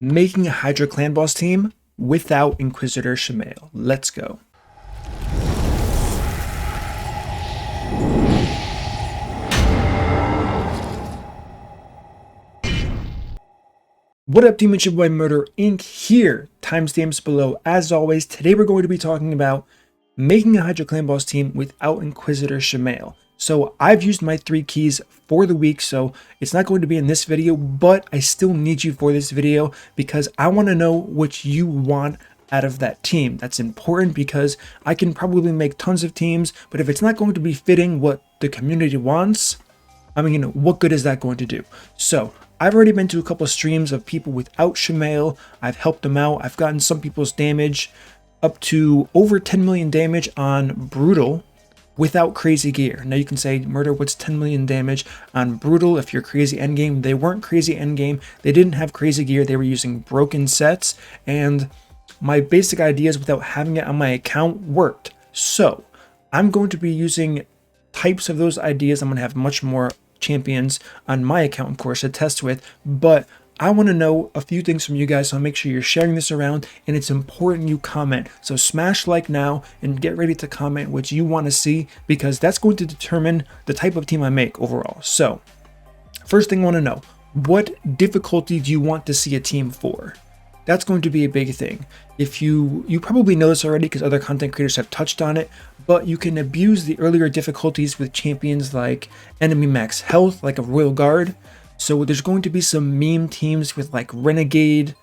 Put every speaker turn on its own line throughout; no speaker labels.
making a Hydra clan boss team without Inquisitor Shamael. Let's go. What up, team? It's your boy MurderInc here. Timestamps below. As always, today we're going to be talking about making a Hydra clan boss team without Inquisitor Shamael. So I've used my 3 keys for the week, so it's not going to be in this video, but I still need you for this video because I want to know what you want out of that team. That's important because I can probably make tons of teams, but if it's not going to be fitting what the community wants, I mean, what good is that going to do? So I've already been to a couple of streams of people without Shamael. I've helped them out. I've gotten some people's damage up to over 10 million damage on Brutal without crazy gear. Now you can say, Murder, what's 10 million damage on Brutal if you're crazy endgame? They weren't crazy endgame. They didn't have crazy gear. They were using broken sets, and my basic ideas without having it on my account worked. So I'm going to be using types of those ideas. I'm going to have much more champions on my account, of course, to test with, but I want to know a few things from you guys, so make sure you're sharing this around, and it's important you comment. So smash like now and get ready to comment what you want to see, because that's going to determine the type of team I make overall. So first thing I want to know, what difficulty do you want to see a team for? That's going to be a big thing. If you probably know this already because other content creators have touched on it, but you can abuse the earlier difficulties with champions like enemy max health, like a Royal Guard. So there's going to be some meme teams with like Renegade,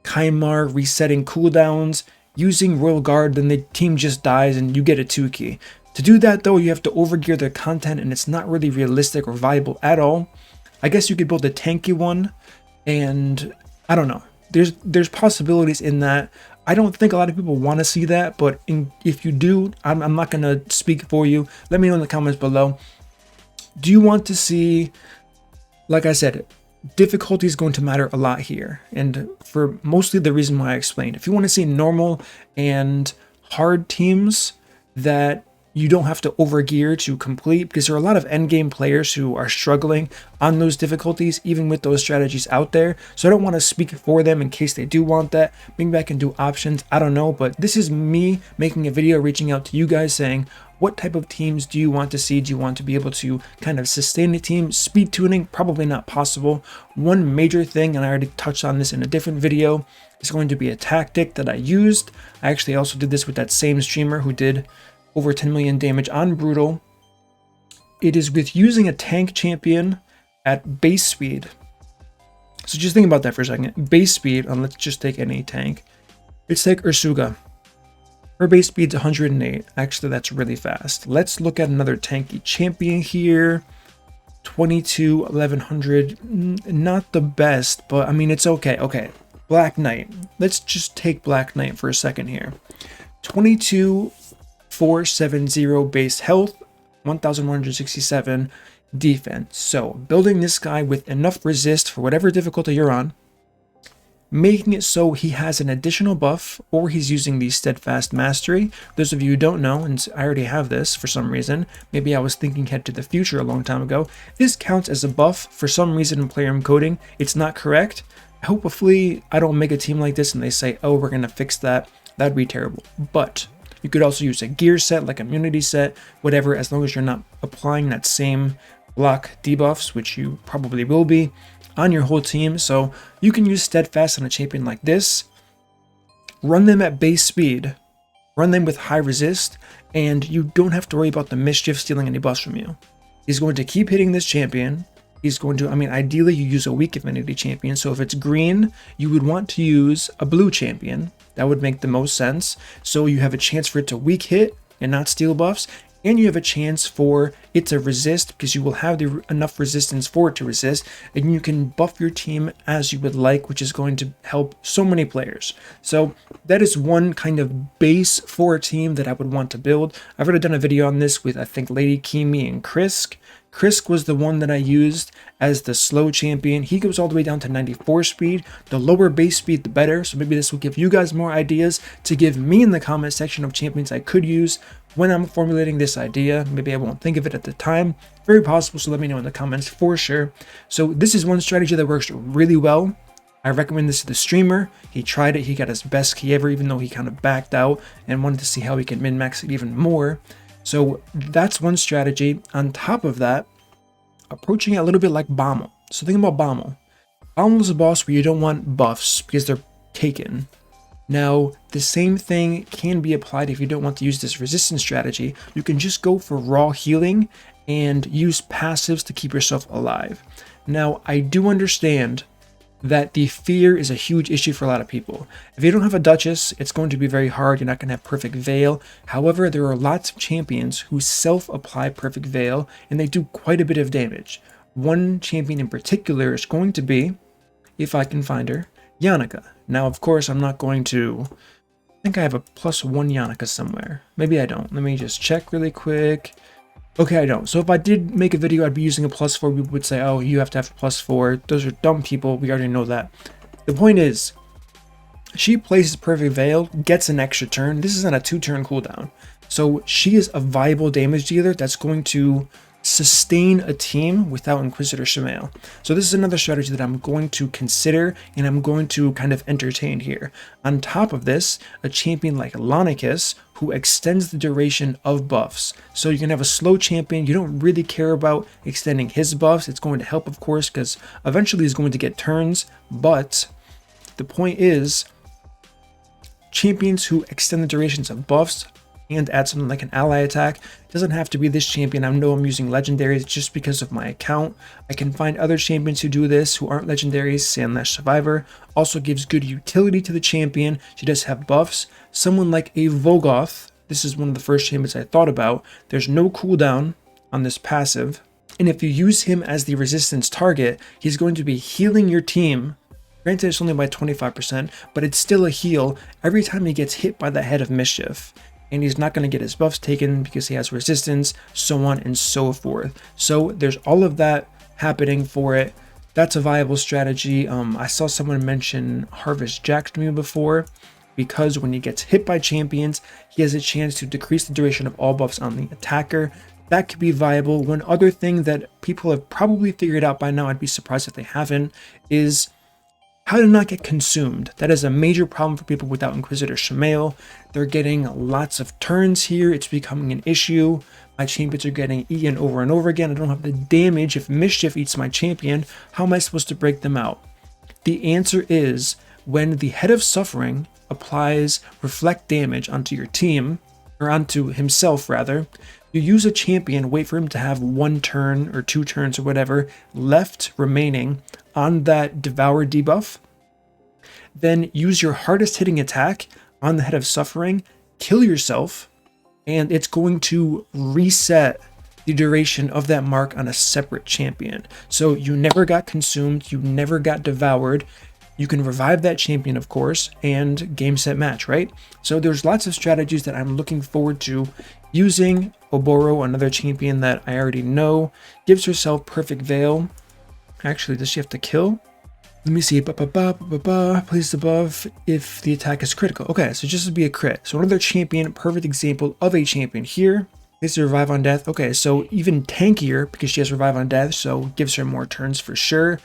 Kaimar resetting cooldowns, using Royal Guard, then the team just dies and you get a 2 key. To do that though, you have to overgear their content, and it's not really realistic or viable at all. I guess you could build a tanky one, and I don't know. There's possibilities in that. I don't think a lot of people want to see that, but if you do, I'm not going to speak for you. Let me know in the comments below. Do you want to see, like I said, difficulty is going to matter a lot here, and for mostly the reason why I explained. If you want to see normal and hard teams that you don't have to overgear to complete, because there are a lot of endgame players who are struggling on those difficulties, even with those strategies out there. So I don't want to speak for them in case they do want that. Maybe I can do options. I don't know, but this is me making a video reaching out to you guys saying, what type of teams do you want to see? Do you want to be able to kind of sustain a team? Speed tuning, probably not possible. One major thing, and I already touched on this in a different video, is going to be a tactic that I used. I actually also did this with that same streamer who did over 10 million damage on Brutal. It is with using a tank champion at base speed. So just think about that for a second. Base speed, and let's just take any tank. Let's take Ursuga. Her base speed's 108. Actually, that's really fast. Let's look at another tanky champion here. 22, 1100. Not the best, but I mean, it's okay. Okay, Black Knight. Let's just take Black Knight for a second here. 22, 470 base health, 1167 defense. So building this guy with enough resist for whatever difficulty you're on, making it so he has an additional buff, or he's using the steadfast mastery. Those of you who don't know, and I already have this for some reason, maybe I was thinking head to the future a long time ago, this counts as a buff for some reason in plarium coding. It's not correct. Hopefully I don't make a team like this and they say, oh, we're gonna fix that. That'd be terrible. But you could also use a gear set, like immunity set, whatever, as long as you're not applying that same block debuffs, which you probably will be, on your whole team. So you can use steadfast on a champion like this, run them at base speed, run them with high resist, and you don't have to worry about the mischief stealing any buffs from you. He's going to keep hitting this champion. He's going to, I mean, ideally you use a weak affinity champion. So if it's green, you would want to use a blue champion. That would make the most sense. So you have a chance for it to weak hit and not steal buffs. And you have a chance for it to resist, because you will have enough resistance for it to resist. And you can buff your team as you would like, which is going to help so many players. So that is one kind of base for a team that I would want to build. I've already done a video on this with, I think, Lady Kimi and Krisk. Krisk was the one that I used as the slow champion. He goes all the way down to 94 speed. The lower base speed, the better. So maybe this will give you guys more ideas to give me in the comment section of champions I could use when I'm formulating this idea. Maybe I won't think of it at the time. Very possible, so let me know in the comments for sure. So this is one strategy that works really well I recommend this to the streamer. He tried it, he got his best key ever, even though he kind of backed out and wanted to see how he can min-max it even more. So that's one strategy. On top of that, approaching it a little bit like Baumel. So think about Baumel. Baumel is a boss where you don't want buffs because they're taken. Now, the same thing can be applied if you don't want to use this resistance strategy. You can just go for raw healing and use passives to keep yourself alive. Now, I do understand that the fear is a huge issue for a lot of people. If you don't have a Duchess, it's going to be very hard. You're not going to have Perfect Veil. However, there are lots of champions who self-apply Perfect Veil, and they do quite a bit of damage. One champion in particular is going to be, if I can find her, Yannica. Now, of course, I'm not going to... I think I have a +1 Yannica somewhere. Maybe I don't. Let me just check really quick. Okay, I don't. So if I did make a video, I'd be using a +4. People would say, oh, you have to have a +4. Those are dumb people. We already know that. The point is, she places Perfect Veil, gets an extra turn. This is on a 2-turn cooldown. So she is a viable damage dealer that's going to sustain a team without Inquisitor Shamael. So this is another strategy that I'm going to consider and I'm going to kind of entertain here. On top of this, a champion like Lanicus who extends the duration of buffs. So you can have a slow champion, you don't really care about extending his buffs. It's going to help, of course, because eventually he's going to get turns, but the point is champions who extend the durations of buffs and add something like an ally attack. It doesn't have to be this champion. I know I'm using legendaries just because of my account. I can find other champions who do this who aren't legendaries. Sandlash Survivor also gives good utility to the champion. She does have buffs. Someone like a Vogoth, this is one of the first champions I thought about. There's no cooldown on this passive, and if you use him as the resistance target, he's going to be healing your team. Granted, it's only by 25%, but it's still a heal every time he gets hit by the Head of Mischief. And he's not going to get his buffs taken because he has resistance, so on and so forth. So there's all of that happening for it. That's a viable strategy. I saw someone mention Harvest Jack to me before, because when he gets hit by champions, he has a chance to decrease the duration of all buffs on the attacker. That could be viable. One other thing that people have probably figured out by now, I'd be surprised if they haven't, is how to not get consumed. That is a major problem for people without Inquisitor Shamael. They're getting lots of turns here. It's becoming an issue. My champions are getting eaten over and over again. I don't have the damage. If Mischief eats my champion, how am I supposed to break them out? The answer is when the Head of Suffering applies reflect damage onto your team, or onto himself rather, you use a champion, wait for him to have 1 turn or 2 turns or whatever left remaining on that Devour debuff, then use your hardest hitting attack on the Head of Suffering, kill yourself, and it's going to reset the duration of that mark on a separate champion. So you never got consumed, you never got devoured. You can revive that champion, of course, and game, set, match, right? So there's lots of strategies that I'm looking forward to using. Oboro, another champion that I already know, gives herself Perfect Veil. Actually, does she have to kill? Let me see. Place above if the attack is critical. Okay, so just to be a crit. So another champion, perfect example of a champion here. This is Revive on Death. Okay, so even tankier because she has Revive on Death, so gives her more turns for sure.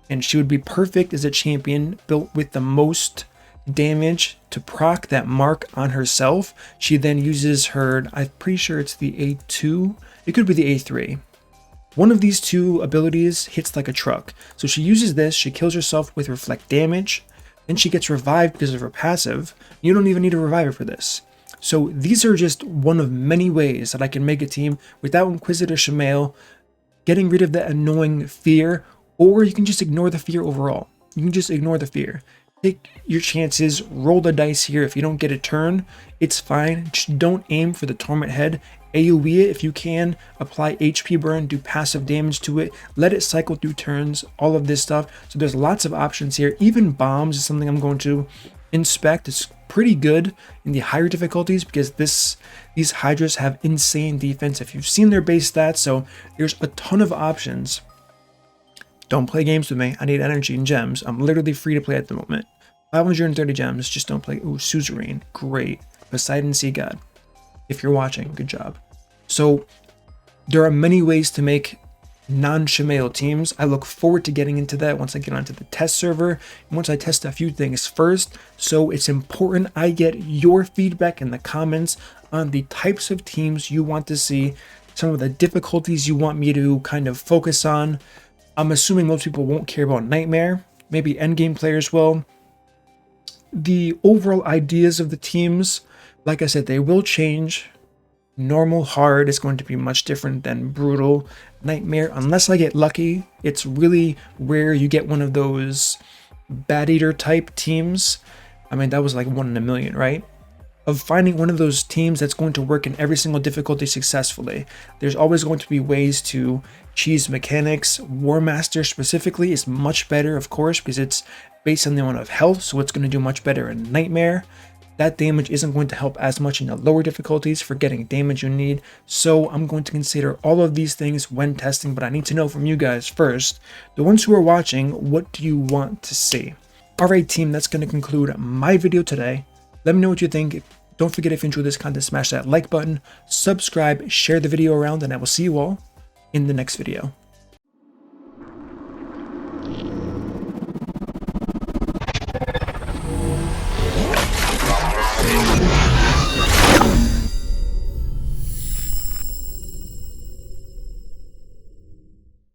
And she would be perfect as a champion built with the most damage to proc that mark on herself. She then uses her, I'm pretty sure it's the A2. It could be the A3. One of these two abilities hits like a truck. So she uses this, she kills herself with reflect damage, then she gets revived because of her passive. You don't even need a reviver for this. So these are just one of many ways that I can make a team without Inquisitor Shamael, getting rid of that annoying fear, or you can just ignore the fear overall. You can just ignore the fear. Take your chances, roll the dice here. If you don't get a turn, it's fine. Just don't aim for the Torment Head. AoE it if you can, apply HP burn, do passive damage to it, let it cycle through turns, all of this stuff. So there's lots of options here. Even bombs is something I'm going to inspect. It's pretty good in the higher difficulties because these Hydras have insane defense if you've seen their base stats. So there's a ton of options. Don't play games with me. I need energy and gems. I'm literally free to play at the moment. 530 gems, just don't play. Ooh, Suzerain, great. Poseidon Sea God. If you're watching, good job. So there are many ways to make non-Shamael teams. I look forward to getting into that once I get onto the test server and once I test a few things first. So it's important I get your feedback in the comments on the types of teams you want to see, some of the difficulties you want me to kind of focus on. I'm assuming most people won't care about Nightmare. Maybe endgame players will. The overall ideas of the teams, like I said, they will change. Normal hard is going to be much different than brutal. Nightmare, unless I get lucky, it's really rare you get one of those Bat Eater type teams. I mean, that was like 1 in a million, right? Of finding one of those teams that's going to work in every single difficulty successfully. There's always going to be ways to cheese mechanics. War Master specifically is much better, of course, because it's based on the amount of health, so it's going to do much better in Nightmare. That damage isn't going to help as much in the lower difficulties for getting damage you need, so I'm going to consider all of these things when testing, but I need to know from you guys first, the ones who are watching, what do you want to see? Alright team, that's going to conclude my video today. Let me know what you think. Don't forget, if you enjoyed this content, smash that like button, subscribe, share the video around, and I will see you all in the next video.